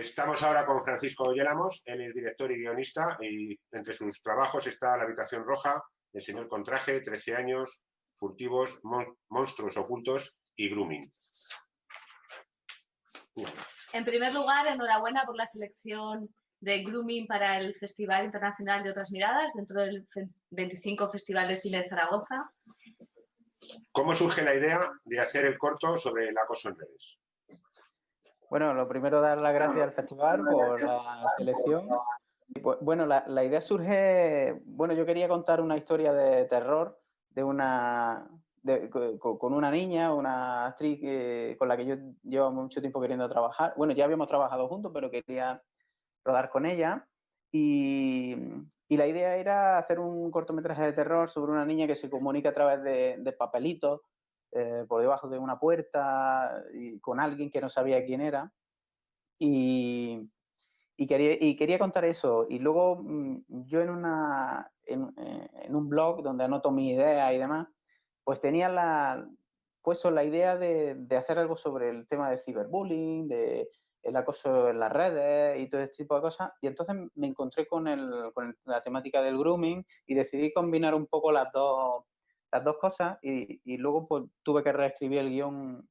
Estamos ahora con Francisco Yélamos, él es director y guionista y entre sus trabajos está La habitación roja, El señor con traje, 13 años, Furtivos, Monstruos ocultos y Grooming. En primer lugar, enhorabuena por la selección de Grooming para el Festival Internacional de Otras Miradas dentro del 25 Festival de Cine de Zaragoza. ¿Cómo surge la idea de hacer el corto sobre el acoso en redes? Bueno, lo primero, dar las gracias al festival por la selección. Y pues, bueno, la idea surge, bueno, yo quería contar una historia de terror de con una niña, una actriz con la que yo llevo mucho tiempo queriendo trabajar. Bueno, ya habíamos trabajado juntos, pero quería rodar con ella. Y la idea era hacer un cortometraje de terror sobre una niña que se comunica a través de papelitos por debajo de una puerta y con alguien que no sabía quién era. Y quería contar eso. Y luego yo en un blog donde anoto mis ideas y demás, pues tenía puesto la idea de hacer algo sobre el tema del ciberbullying, el acoso en las redes y todo este tipo de cosas. Y entonces me encontré con la temática del grooming y decidí combinar un poco las dos cosas y luego pues tuve que reescribir el guión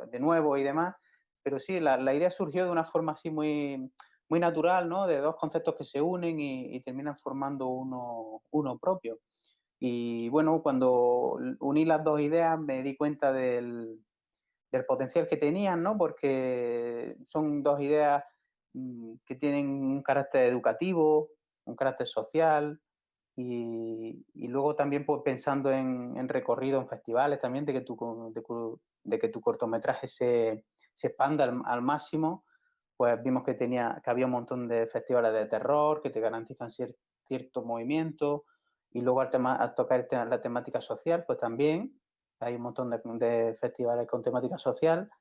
de nuevo y demás. Pero sí, la idea surgió de una forma así muy natural, ¿no? De dos conceptos que se unen y terminan formando uno propio. Y bueno, cuando uní las dos ideas me di cuenta del potencial que tenían, ¿no? Porque son dos ideas que tienen un carácter educativo, un carácter social y luego también pues, pensando en recorrido en festivales también, de que tu cortometraje se expanda al máximo, pues vimos que había un montón de festivales de terror que te garantizan cierto movimiento y luego al tocar la temática social, pues también hay un montón de festivales con temática social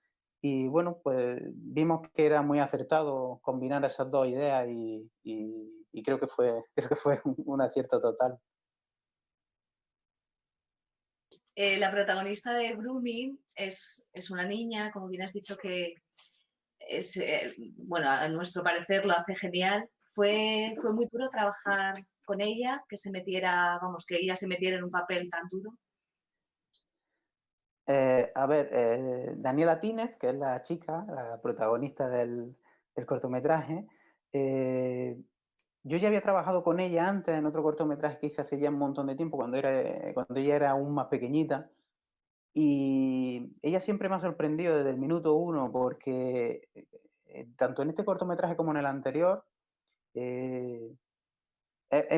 y bueno, pues vimos que era muy acertado combinar esas dos ideas y creo que fue un acierto total. La protagonista de Grooming es una niña, como bien has dicho, que es, bueno, a nuestro parecer lo hace genial. Fue muy duro trabajar con ella, que ella se metiera en un papel tan duro. Daniela Tínez, que es la chica, la protagonista del cortometraje, yo ya había trabajado con ella antes en otro cortometraje que hice hace ya un montón de tiempo, cuando ella era aún más pequeñita. Y ella siempre me ha sorprendido desde el minuto uno, porque tanto en este cortometraje como en el anterior, es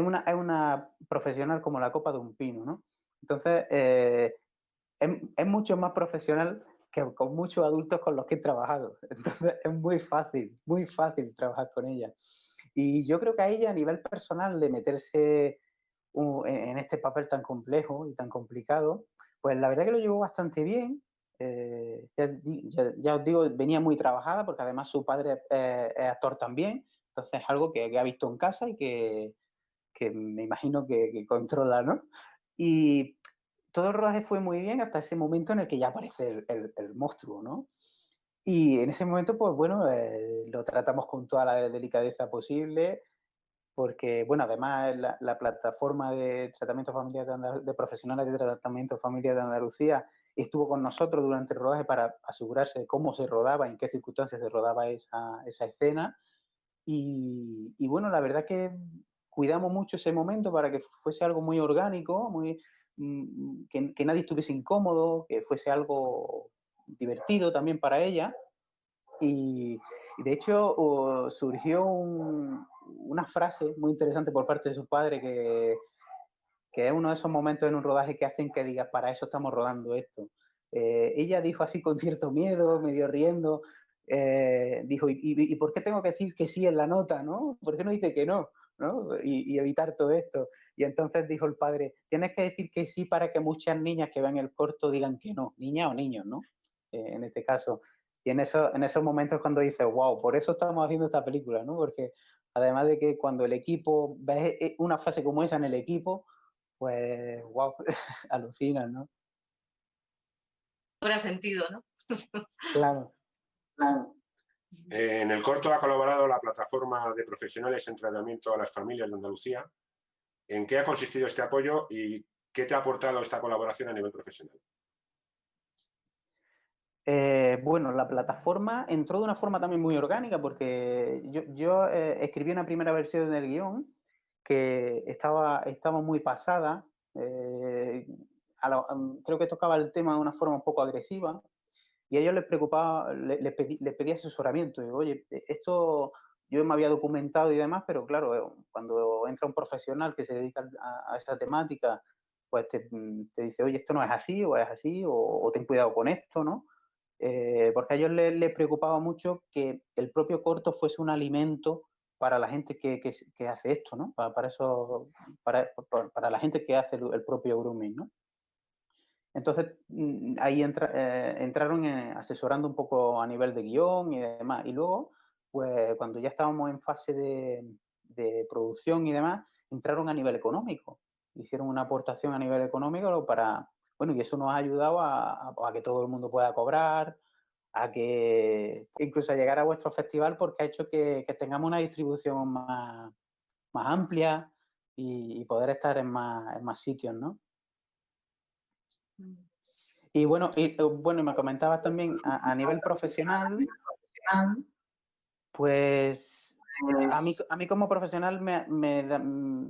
una profesional como la copa de un pino, ¿no? Entonces, es mucho más profesional que con muchos adultos con los que he trabajado. Entonces, es muy fácil trabajar con ella. Y yo creo que a ella, a nivel personal, de meterse en este papel tan complejo y tan complicado, pues la verdad que lo llevó bastante bien. Ya os digo, venía muy trabajada porque además su padre es actor también, entonces es algo que ha visto en casa y que me imagino que controla, ¿no? Y todo el rodaje fue muy bien hasta ese momento en el que ya aparece el monstruo, ¿no? Y en ese momento, pues bueno, lo tratamos con toda la delicadeza posible, porque, bueno, además la plataforma de tratamiento familiar de profesionales de tratamiento familiar de Andalucía estuvo con nosotros durante el rodaje para asegurarse de cómo se rodaba, en qué circunstancias se rodaba esa escena. Y bueno, la verdad que cuidamos mucho ese momento para que fuese algo muy orgánico, que nadie estuviese incómodo, que fuese algo divertido también para ella. Y de hecho surgió una frase muy interesante por parte de su padre que es uno de esos momentos en un rodaje que hacen que digas, para eso estamos rodando esto. Ella dijo así con cierto miedo, medio riendo, dijo, ¿y por qué tengo que decir que sí en la nota, no? ¿Por qué no dice que no? ¿No? Y evitar todo esto. Y entonces dijo el padre, tienes que decir que sí para que muchas niñas que vean el corto digan que no, niñas o niños, ¿no? En este caso. Y en esos momentos cuando dices, wow, por eso estamos haciendo esta película, ¿no? Porque además de que cuando el equipo, ves una frase como esa en el equipo, pues, wow, alucinas, ¿no? Cobra sentido, ¿no? Claro. En el corto ha colaborado la plataforma de profesionales en tratamiento a las familias de Andalucía. ¿En qué ha consistido este apoyo y qué te ha aportado esta colaboración a nivel profesional? Bueno, la plataforma entró de una forma también muy orgánica porque yo escribí una primera versión del guión que estaba muy pasada. Creo que tocaba el tema de una forma un poco agresiva y a ellos les preocupaba, les pedí asesoramiento. Digo, oye, esto yo me había documentado y demás, pero claro, cuando entra un profesional que se dedica a esa temática, pues te dice, oye, esto no es así o es así o ten cuidado con esto, ¿no? Porque a ellos les preocupaba mucho que el propio corto fuese un alimento para la gente que hace esto, ¿no? Para la gente que hace el propio grooming, ¿no? Entonces, ahí entraron asesorando un poco a nivel de guión y demás. Y luego, pues cuando ya estábamos en fase de producción y demás, entraron a nivel económico. Hicieron una aportación a nivel económico para, bueno, y eso nos ha ayudado a que todo el mundo pueda cobrar, a que incluso a llegar a vuestro festival porque ha hecho que tengamos una distribución más amplia y poder estar en más sitios, ¿no? Y bueno, me comentabas también a nivel profesional, pues a mí como profesional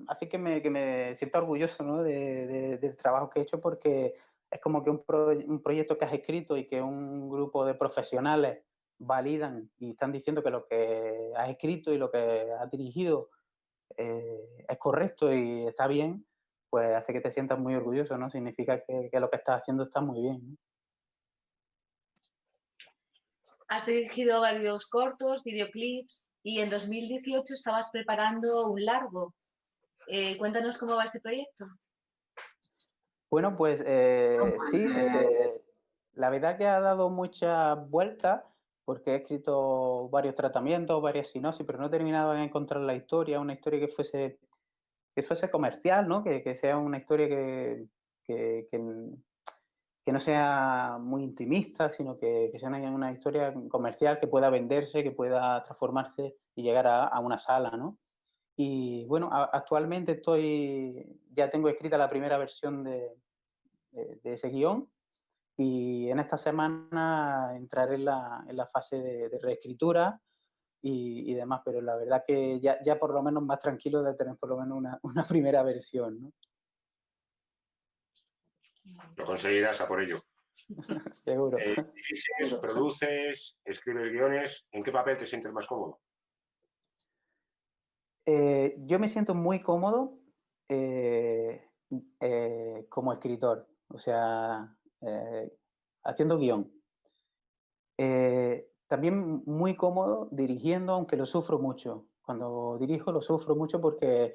hace que me sienta orgulloso, ¿no? del trabajo que he hecho porque es como que un proyecto que has escrito y que un grupo de profesionales validan y están diciendo que lo que has escrito y lo que has dirigido es correcto y está bien, pues hace que te sientas muy orgulloso, ¿no? Significa que lo que estás haciendo está muy bien, ¿no? Has dirigido varios cortos, videoclips y en 2018 estabas preparando un largo. Cuéntanos cómo va este proyecto. Bueno, pues sí, la verdad que ha dado muchas vueltas porque he escrito varios tratamientos, varias sinopsis, pero no he terminado de encontrar la historia, una historia que fuese comercial, ¿no? Que sea una historia que no sea muy intimista, sino que sea una historia comercial que pueda venderse, que pueda transformarse y llegar a una sala, ¿no? Y bueno, actualmente ya tengo escrita la primera versión de ese guión y en esta semana entraré en la fase de reescritura y demás, pero la verdad que ya por lo menos más tranquilo de tener por lo menos una primera versión, ¿no? Lo conseguirás a por ello. Seguro. Diriges, produces, escribes guiones. ¿En qué papel te sientes más cómodo? Yo me siento muy cómodo como escritor, o sea, haciendo guión. También muy cómodo dirigiendo, aunque lo sufro mucho. Cuando dirijo lo sufro mucho porque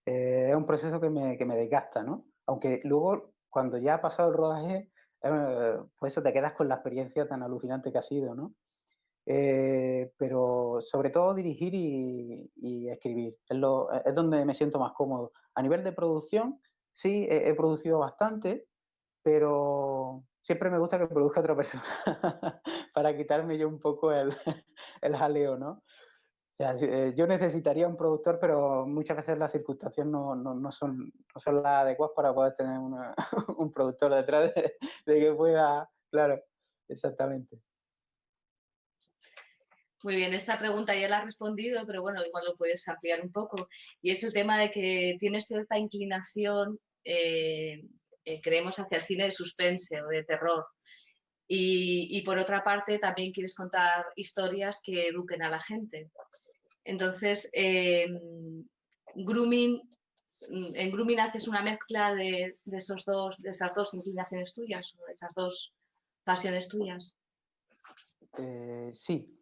es un proceso que me desgasta, ¿no? Aunque luego, cuando ya ha pasado el rodaje, pues eso te quedas con la experiencia tan alucinante que ha sido, ¿no? Pero sobre todo dirigir y escribir. Es donde me siento más cómodo. A nivel de producción, sí, he producido bastante, pero siempre me gusta que produzca otra persona para quitarme yo un poco el jaleo, ¿no? O sea, yo necesitaría un productor, pero muchas veces las circunstancias no son las adecuadas para poder tener un productor detrás de que pueda, claro, exactamente. Muy bien, esta pregunta ya la has respondido, pero bueno, igual lo puedes ampliar un poco. Y es el tema de que tienes cierta inclinación, creemos, hacia el cine de suspense o de terror. Y por otra parte, también quieres contar historias que eduquen a la gente. Entonces, en Grooming haces una mezcla de esas dos inclinaciones tuyas, o de esas dos pasiones tuyas. Sí.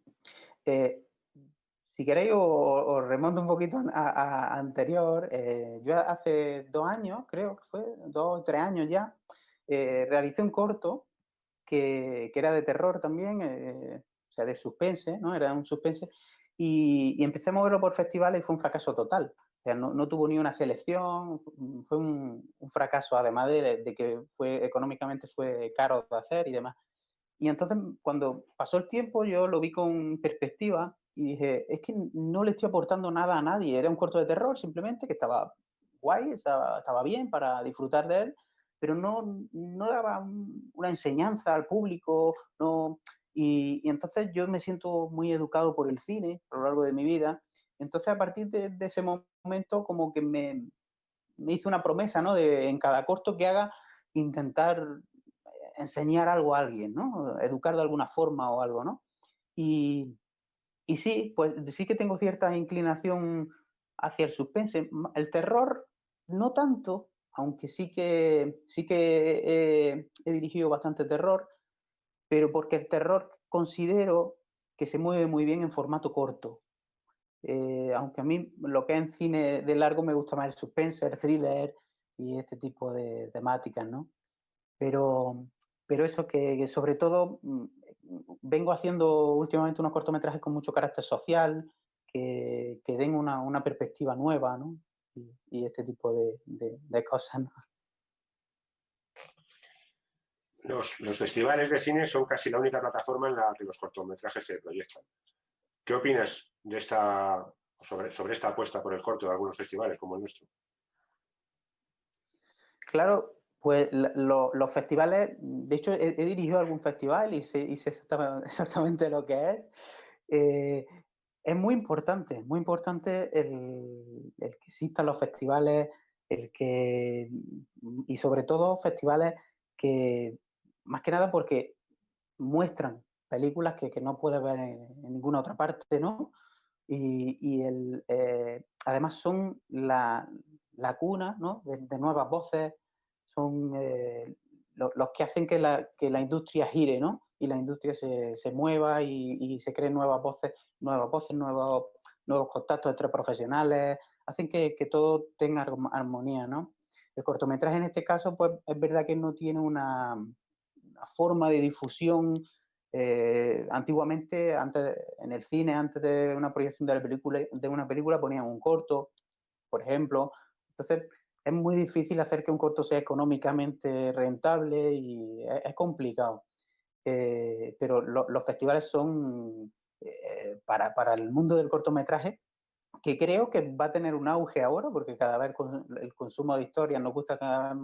Si queréis, os remonto un poquito a anterior. Yo hace 2 años, creo que fue, 2 o 3 años ya, realicé un corto que era de terror también, o sea, de suspense, ¿no? Era un suspense. Y empecé a moverlo por festivales y fue un fracaso total. O sea, no tuvo ni una selección, fue un fracaso, además de que económicamente fue caro de hacer y demás. Y entonces, cuando pasó el tiempo, yo lo vi con perspectiva y dije, es que no le estoy aportando nada a nadie. Era un corto de terror, simplemente, que estaba guay, estaba bien para disfrutar de él, pero no daba una enseñanza al público, no, y entonces yo me siento muy educado por el cine a lo largo de mi vida. Entonces, a partir de ese momento, como que me hice una promesa, ¿no? De en cada corto que haga, intentar enseñar algo a alguien, ¿no? Educar de alguna forma o algo, ¿no? Y, y sí, pues sí que tengo cierta inclinación hacia el suspense. El terror, no tanto, aunque sí que he dirigido bastante terror, pero porque el terror considero que se mueve muy bien en formato corto. Aunque a mí lo que es en cine de largo me gusta más el suspense, el thriller y este tipo de temáticas, ¿no? Pero, pero eso que sobre todo vengo haciendo últimamente unos cortometrajes con mucho carácter social, que den una perspectiva nueva, ¿no? Y este tipo de cosas, ¿no? Los festivales de cine son casi la única plataforma en la que los cortometrajes se proyectan. ¿Qué opinas de sobre esta apuesta por el corto de algunos festivales como el nuestro? Claro, pues los festivales, de hecho he dirigido algún festival y sé exactamente lo que es. Eh, es muy importante el que existan los festivales, y sobre todo festivales que, más que nada porque muestran películas que no puedes ver en ninguna otra parte, ¿no? Además son la cuna, ¿no? de nuevas voces, son los que hacen que la industria gire, ¿no? Y la industria se mueva y se creen nuevos contactos entre profesionales, hacen que todo tenga armonía, ¿no? El cortometraje en este caso, pues es verdad que no tiene una forma de difusión. Antiguamente, en el cine, antes de una proyección de una película, ponían un corto, por ejemplo. Entonces, es muy difícil hacer que un corto sea económicamente rentable y es complicado. Pero los festivales son, para el mundo del cortometraje, que creo que va a tener un auge ahora, porque cada vez el consumo de historias nos gusta cada vez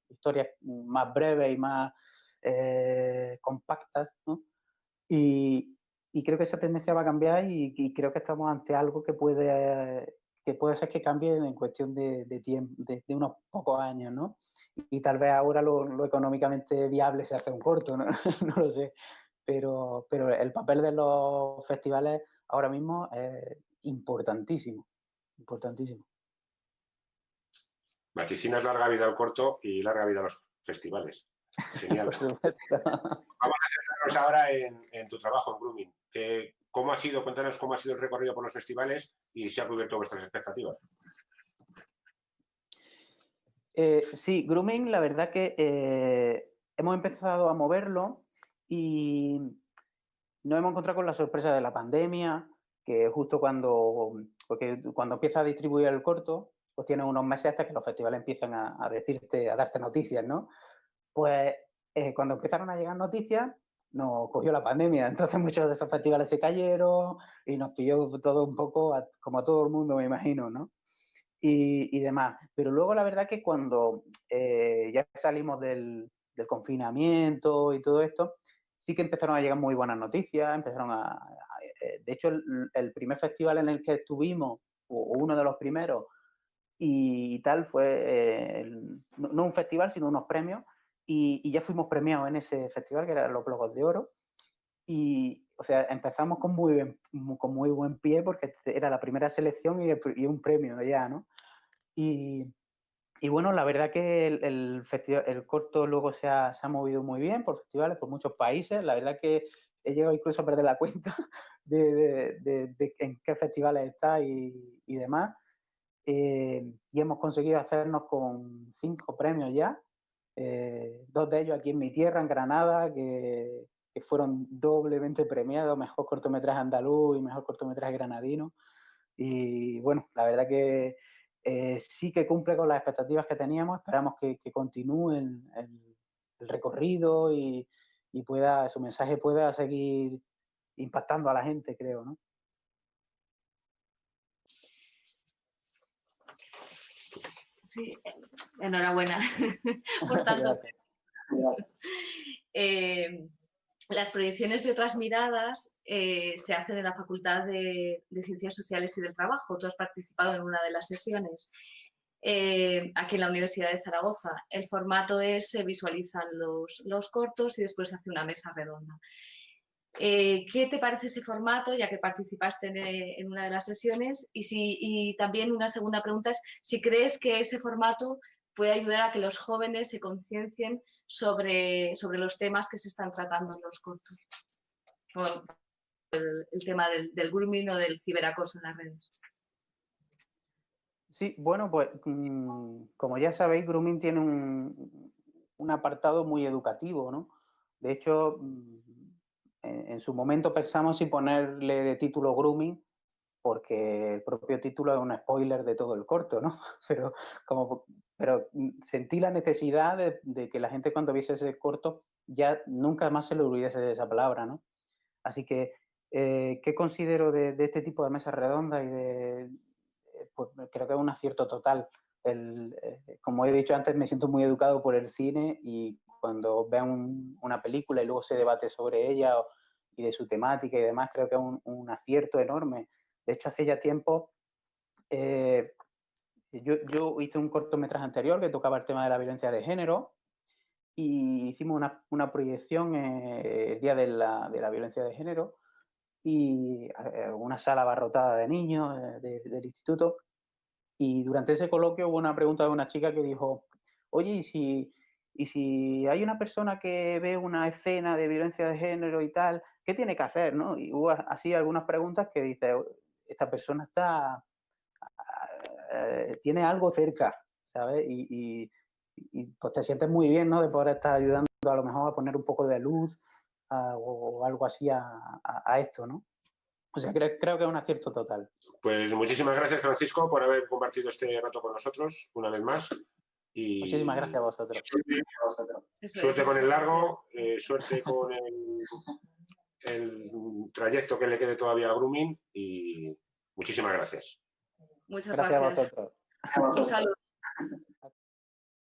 historias más breves y más compactas, ¿no? Y creo que esa tendencia va a cambiar y creo que estamos ante algo que puede ser que cambie en cuestión de tiempo, de unos pocos años, ¿no? Y tal vez ahora lo económicamente viable se hace un corto, ¿no? No lo sé. Pero el papel de los festivales ahora mismo es importantísimo, importantísimo. Vaticinas larga vida al corto y larga vida a los festivales. Genial. Por supuesto. Vamos a centrarnos ahora en tu trabajo en Grooming. Cuéntanos cómo ha sido el recorrido por los festivales y si ha cubierto vuestras expectativas. Sí, Grooming, la verdad que hemos empezado a moverlo y nos hemos encontrado con la sorpresa de la pandemia, que justo porque cuando empieza a distribuir el corto, pues tienes unos meses hasta que los festivales empiezan a decirte, a darte noticias, ¿no? Pues cuando empezaron a llegar noticias, nos cogió la pandemia, entonces muchos de esos festivales se cayeron y nos pilló todo un poco, como a todo el mundo, me imagino, ¿no? Y demás. Pero luego la verdad que cuando ya salimos del confinamiento y todo esto, sí que empezaron a llegar muy buenas noticias, de hecho, el primer festival en el que estuvimos, o uno de los primeros, y tal, fue no un festival, sino unos premios, y ya fuimos premiados en ese festival, que eran los Globos de Oro, y, o sea, empezamos con muy buen pie, porque era la primera selección y un premio ya, ¿no? Y, y bueno, la verdad que el corto luego se ha movido muy bien por festivales, por muchos países. La verdad que he llegado incluso a perder la cuenta de en qué festivales está y demás. Y hemos conseguido hacernos con 5 premios ya. 2 de ellos aquí en mi tierra, en Granada, que fueron doblemente premiados, mejor cortometraje andaluz y mejor cortometraje granadino. Y bueno, la verdad que sí que cumple con las expectativas que teníamos. Esperamos que continúe el recorrido y y su mensaje pueda seguir impactando a la gente, creo, ¿no? Sí, enhorabuena por tanto. Las proyecciones de otras miradas se hacen en la Facultad de Ciencias Sociales y del Trabajo. Tú has participado en una de las sesiones aquí en la Universidad de Zaragoza. El formato es, se visualizan los cortos y después se hace una mesa redonda. ¿Qué te parece ese formato, ya que participaste en una de las sesiones? Y también una segunda pregunta es si crees que ese formato puede ayudar a que los jóvenes se conciencien sobre los temas que se están tratando en los cortos. El tema del grooming o del ciberacoso en las redes. Sí, bueno, pues como ya sabéis, grooming tiene un apartado muy educativo, ¿no? De hecho, en su momento pensamos si ponerle de título grooming, porque el propio título es un spoiler de todo el corto, ¿no? Pero sentí la necesidad de que la gente cuando viese ese corto ya nunca más se le olvidase esa palabra, ¿no? Así que, ¿qué considero de este tipo de mesas redondas pues creo que es un acierto total. Como he dicho antes, me siento muy educado por el cine y cuando vean una película y luego se debate sobre ella y de su temática y demás, creo que es un acierto enorme. De hecho, hace ya tiempo yo hice un cortometraje anterior que tocaba el tema de la violencia de género y hicimos una proyección el día de la violencia de género y una sala abarrotada de niños del instituto. Y durante ese coloquio hubo una pregunta de una chica que dijo, oye, ¿y si hay una persona que ve una escena de violencia de género y tal, qué tiene que hacer? ¿No? Y hubo así algunas preguntas que dice, esta persona tiene algo cerca, ¿sabes? Y pues te sientes muy bien, ¿no? De poder estar ayudando a lo mejor a poner un poco de luz o algo así a esto, ¿no? O sea, creo que es un acierto total. Pues muchísimas gracias, Francisco, por haber compartido este rato con nosotros una vez más. Y muchísimas gracias a vosotros. Suerte con el largo, suerte con el trayecto que le quede todavía a grooming y muchísimas gracias. Muchas gracias. gracias. A vosotros. Un saludo.